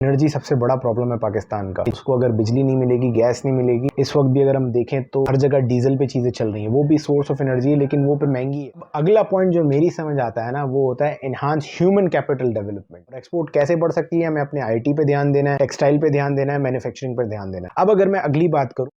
Energy सबसे बड़ा problem है पाकिस्तान का। इसको अगर बिजली नहीं मिलेगी, गैस नहीं मिलेगी, इस वक्त भी अगर हम देखें तो हर जगह डीजल पे चीजें चल रही हैं, वो भी सोर्स ऑफ एनर्जी है लेकिन वो पे महंगी है। अगला पॉइंट जो मेरी समझ आता है ना, वो होता है enhance human capital development. Export कैसे बढ़ सकती है? हमें अपने आईटी पे ध्यान देना है, टेक्सटाइल पे ध्यान देना है, मैन्युफैक्चरिंग पर ध्यान देना है। अब अगर मैं अगली बात करूं,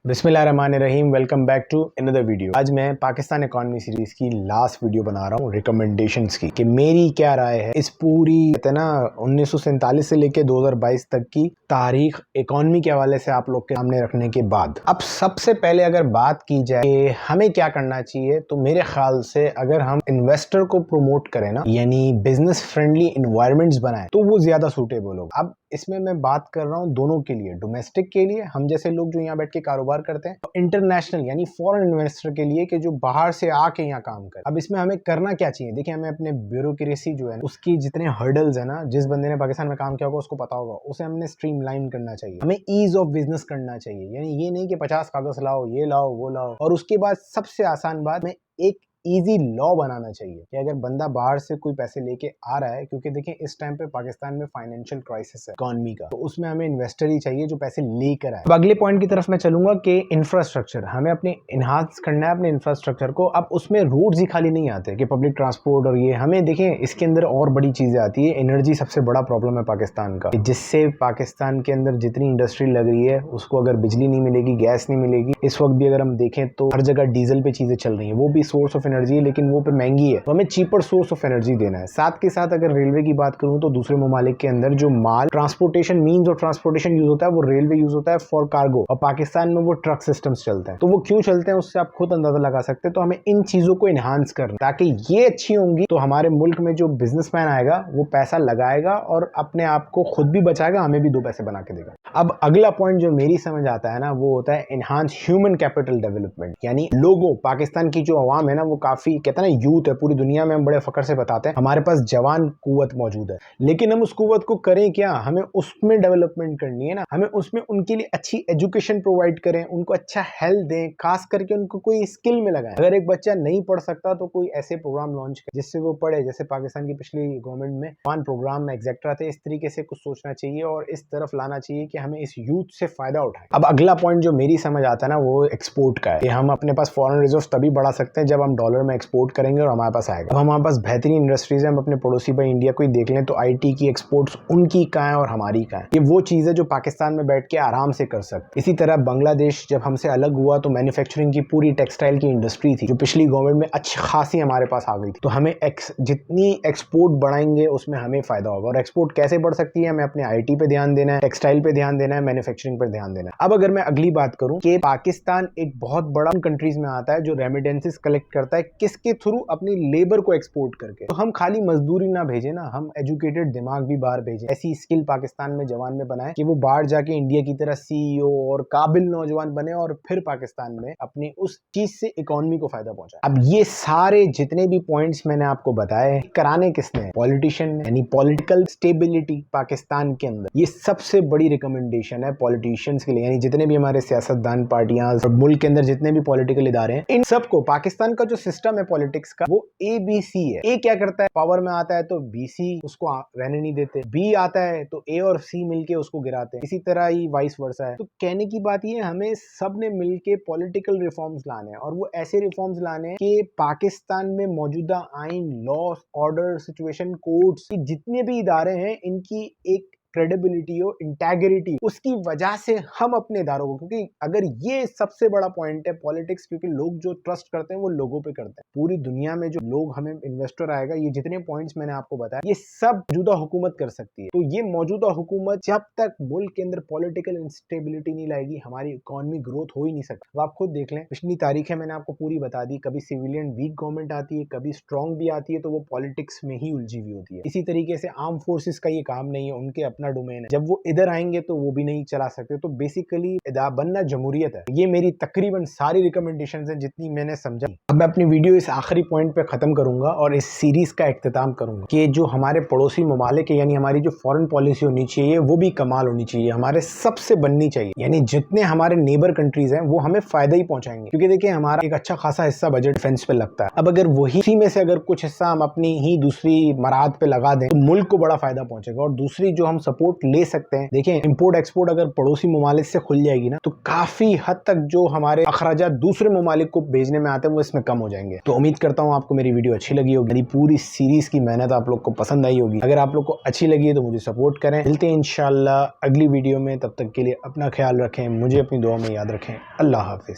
बिस्मिल्लाहिर्रहमानिर्रहीम, welcome back to another video. आज मैं पाकिस्तान इकोनॉमी सीरीज की लास्ट वीडियो बना रहा हूँ रिकमेंडेशंस की, कि मेरी क्या राय है इस पूरी ना 1947 से लेके 2022 तक की तारीख इकोनॉमी के हवाले से आप लोग के सामने रखने के बाद। अब सबसे पहले अगर बात की जाए कि हमें क्या करना चाहिए, तो मेरे ख्याल से अगर हम इन्वेस्टर को प्रमोट करें ना, यानी बिजनेस फ्रेंडली इन्वायरमेंट्स बनाएं, तो वो ज्यादा सूटेबल होगा। अब इसमें मैं बात कर रहा हूँ दोनों के लिए, डोमेस्टिक के लिए हम जैसे लोग जो यहाँ बैठ के कारोबार करते हैं, इंटरनेशनल यानी फॉरेन इन्वेस्टर के लिए कि जो बाहर से आके यहाँ काम करे। अब इसमें हमें करना क्या चाहिए? देखिए, हमें अपने ब्यूरोक्रेसी जो है उसकी जितने हर्डल्स है ना, जिस बंदे ने पाकिस्तान में काम किया होगा उसको पता होगा, उसे हमने स्ट्रीमलाइन करना चाहिए। हमें ईज ऑफ बिजनेस करना चाहिए, यानी ये नहीं कि 50 कागज लाओ, ये लाओ, वो लाओ। और उसके बाद सबसे आसान बात में एक इजी लॉ बनाना चाहिए कि अगर बंदा बाहर से कोई पैसे लेके आ रहा है, क्योंकि देखिए इस टाइम पे पाकिस्तान में फाइनेंशियल क्राइसिस है इकोनॉमी का, तो उसमें हमें इन्वेस्टर ही चाहिए जो पैसे लेकर आए। अब अगले पॉइंट की तरफ मैं चलूंगा कि इंफ्रास्ट्रक्चर हमें अपने इनहांस करना है, अपने इंफ्रास्ट्रक्चर को। अब उसमें रोड्स ही खाली नहीं आते कि पब्लिक ट्रांसपोर्ट और ये, हमें देखिए इसके अंदर और बड़ी चीजें आती है। एनर्जी सबसे बड़ा प्रॉब्लम है पाकिस्तान का, जिससे पाकिस्तान के अंदर जितनी इंडस्ट्री लग रही है उसको अगर बिजली नहीं मिलेगी, गैस नहीं मिलेगी, इस वक्त भी अगर हम देखें तो हर जगह डीजल पे चीजें चल रही है, वो भी सोर्स ऑफ एनर्जी है लेकिन वो महंगी है, तो हमें चीपर सोर्स ऑफ एनर्जी देना है। साथ के साथ अगर रेलवे की बात करूं तो दूसरे ममालिक के अंदर जो माल transportation means of transportation use होता है, वो रेलवे यूज होता है फॉर कार्गो, और पाकिस्तान में वो ट्रक सिस्टम्स चलते हैं। तो वो क्यों चलते हैं उससे आप खुद अंदाजा लगा सकते हैं। तो हमें इन चीजों को एनहांस करना, ताकि ये अच्छी होंगी तो हमारे मुल्क में जो बिजनेसमैन आएगा वो पैसा लगाएगा और अपने आप को खुद भी बचाएगा, हमें भी दो पैसे बना के देगा। अब अगला पॉइंट जो मेरी समझ आता है ना, वो होता है एनहांस ह्यूमन कैपिटल डेवलपमेंट, यानी लोगों, पाकिस्तान की जो अवाम है ना, वो काफी कहते हैं ना यूथ है, पूरी दुनिया में हम बड़े फख्र से बताते हैं हमारे पास जवान कुव्वत मौजूद है, लेकिन हम उस कुव्वत को करें क्या? हमें उसमें डेवलपमेंट करनी है ना, हमें उसमें उनके लिए अच्छी एजुकेशन प्रोवाइड करें, उनको अच्छा हेल्थ दें, खास करके उनको कोई स्किल में लगाएं। अगर एक बच्चा नहीं पढ़ सकता तो कोई ऐसे प्रोग्राम लॉन्च करें जिससे वो पढ़े, जैसे पाकिस्तान की पिछली गवर्नमेंट में वन प्रोग्राम में एग्जैक्ट्रा थे। इस तरीके से कुछ सोचना चाहिए और इस तरफ लाना चाहिए कि हमें इस यूथ से फायदा उठाएं। अब अगला पॉइंट जो मेरी समझ आता है ना, वो एक्सपोर्ट का है कि हम अपने पास फॉरेन रिजर्व तभी बढ़ा सकते हैं जब हम डॉलर में एक्सपोर्ट करेंगे और हमारे पास आएगा। अब हमारे पास बेहतरीन इंडस्ट्रीज है, हम अपने पड़ोसी भाई इंडिया को ही देख लें तो आईटी की एक्सपोर्ट्स उनकी कहाँ है और हमारी कहाँ है। ये वो चीज है जो पाकिस्तान में बैठ के आराम से कर सकते। इसी तरह बांग्लादेश जब हमसे अलग हुआ तो मैन्युफैक्चरिंग की पूरी टेक्सटाइल की इंडस्ट्री थी जो पिछली गवर्नमेंट में अच्छी खासी हमारे पास आ गई थी। तो हमें जितनी एक्सपोर्ट बढ़ाएंगे उसमें हमें फायदा होगा। और एक्सपोर्ट कैसे बढ़ सकती है? हमें अपने आईटी पे ध्यान देना है, टेक्सटाइल पे ध्यान देना है, मैन्युफैक्चरिंग पर ध्यान देना है। अब अगर मैं अगली बात करूं कि पाकिस्तान एक बहुत बड़ा कंट्रीज में आता है जो रेमिडेंसेस कलेक्ट करता है, किसके थ्रू? अपनी लेबर को एक्सपोर्ट करके। तो हम खाली मजदूरी ना भेजें ना, हम एजुकेटेड दिमाग भी बाहर भेजें, ऐसी स्किल पाकिस्तान में जवान में बनाए कि वो बाहर जाके इंडिया की तरह सीईओ और काबिल नौजवान बने और फिर पाकिस्तान में अपनी उस चीज से इकोनॉमी को फायदा पहुंचाए। अब ये सारे जितने भी पॉइंट्स मैंने आपको बताए, कराने किसने? पॉलिटिशियन ने, यानी पॉलिटिकल स्टेबिलिटी पाकिस्तान के अंदर ये सबसे बड़ी रिकमेंडेशन है पॉलिटिशियंस के लिए, यानी जितने भी हमारे सियासतदान, पार्टियां और मुल्क के अंदर जितने भी पॉलिटिकल इदारे हैं, इन सबको पाकिस्तान का जो सिस्टम है पॉलिटिक्स का, वो ABC है। ए क्या करता है? पावर में आता है तो BC उसको रहने नहीं देते, B आता है तो A और C मिलके उसको गिराते हैं, इसी तरह ही वाइस वर्सा है। तो कहने की बात ये, हमें सब ने मिलके पॉलिटिकल रिफॉर्म्स लाने हैं, और वो ऐसे रिफॉर्म्स लाने हैं कि पाकिस्तान में मौजूदा आइन, लॉ, ऑर्डर, सिचुएशन, कोर्ट्स, जितने भी इदारे हैं, इनकी एक क्रेडिबिलिटी हो, इंटेग्रिटी, उसकी वजह से हम अपने इदारों को, क्योंकि अगर ये सबसे बड़ा पॉइंट है पॉलिटिक्स, क्योंकि लोग जो ट्रस्ट करते हैं वो लोगों पे करते हैं। पूरी दुनिया में जो लोग, हमें इन्वेस्टर आएगा, ये जितने पॉइंट्स मैंने आपको बताया, ये सब मौजूदा हुकूमत कर सकती है। तो ये मौजूदा हुकूमत जब तक मुल्क के अंदर पॉलिटिकल इंस्टेबिलिटी नहीं लाएगी, हमारी इकोनॉमी ग्रोथ हो ही नहीं सकती। आप खुद देख लें, पिछली तारीखें मैंने आपको पूरी बता दी, कभी सिविलियन वीक गवर्नमेंट आती है, कभी स्ट्रॉन्ग भी आती है, तो वो पॉलिटिक्स में ही उलझी हुई होती है। इसी तरीके से आर्म फोर्सेस का ये काम नहीं है, उनके अपने अपना डोमेन है, जब वो इधर आएंगे तो वो भी नहीं चला सकते। तो बेसिकली बनना जमहूरियत है। ये मेरी तकरीबन सारी रिकमेंडेशंस हैं जितनी मैंने समझा। अब मैं अपनी वीडियो इस आखिरी पॉइंट पे खत्म करूंगा और इस सीरीज का इख्तिताम करूंगा कि जो हमारे पड़ोसी ममालिक है, यानी हमारी जो फॉरेन पॉलिसी होनी चाहिए वो भी कमाल होनी चाहिए, हमारे सबसे बननी चाहिए। यानी जितने हमारे नेबर कंट्रीज हैं वो हमें फायदा ही पहुंचाएंगे, क्योंकि देखिए हमारा एक अच्छा खासा हिस्सा बजट डिफेंस पे लगता है। अब अगर वही में से अगर कुछ हिस्सा हम अपनी ही दूसरी मराहत पे लगा दें तो मुल्क को बड़ा फायदा पहुंचेगा। और दूसरी जो हम सपोर्ट ले सकते हैं, देखिए इंपोर्ट एक्सपोर्ट अगर पड़ोसी ममालिक से खुल जाएगी ना, तो काफी हद तक जो हमारे अखराजात दूसरे ममालिक को भेजने में आते हैं वो इसमें कम हो जाएंगे। तो उम्मीद करता हूँ आपको मेरी वीडियो अच्छी लगी होगी, मेरी पूरी सीरीज की मेहनत आप लोग को पसंद आई होगी। अगर आप लोग को अच्छी लगी है तो मुझे सपोर्ट करें। मिलते हैं इंशाल्लाह अगली वीडियो में, तब तक के लिए अपना ख्याल रखें, मुझे अपनी दुआ में याद रखें। अल्लाह हाफिज।